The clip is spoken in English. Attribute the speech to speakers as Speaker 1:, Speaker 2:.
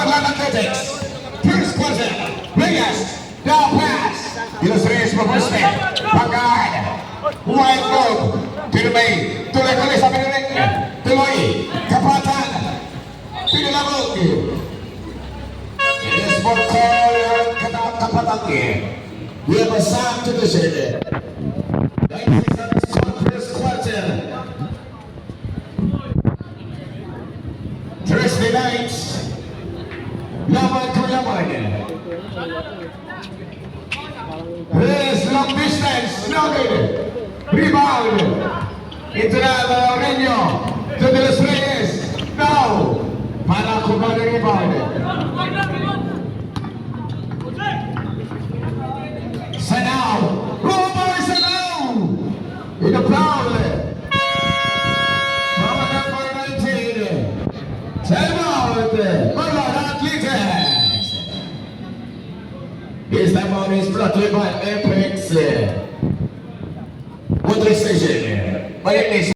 Speaker 1: Oakland Athletics. First quarter. Reyes. Now pass. Dilos Reyes Mabuste. Pagkahan. White Road. Pinumay. Tuloy-tuloy sa pinulik. Tuloy. Kapatan. Pinulabog. It is for call Kapatan. We have a subdivision. 96 first quarter. Thursday night. Laban ko laban. Here's long distance. No good. Rebound. Into the Reño. To the Los Reyes. Now. Para kuha ng rebound. Sanao. Roboy Sanao. In the foul. Power number 19. Time out. Oakland Athletics. This time out is brought to you by Apex. What decision?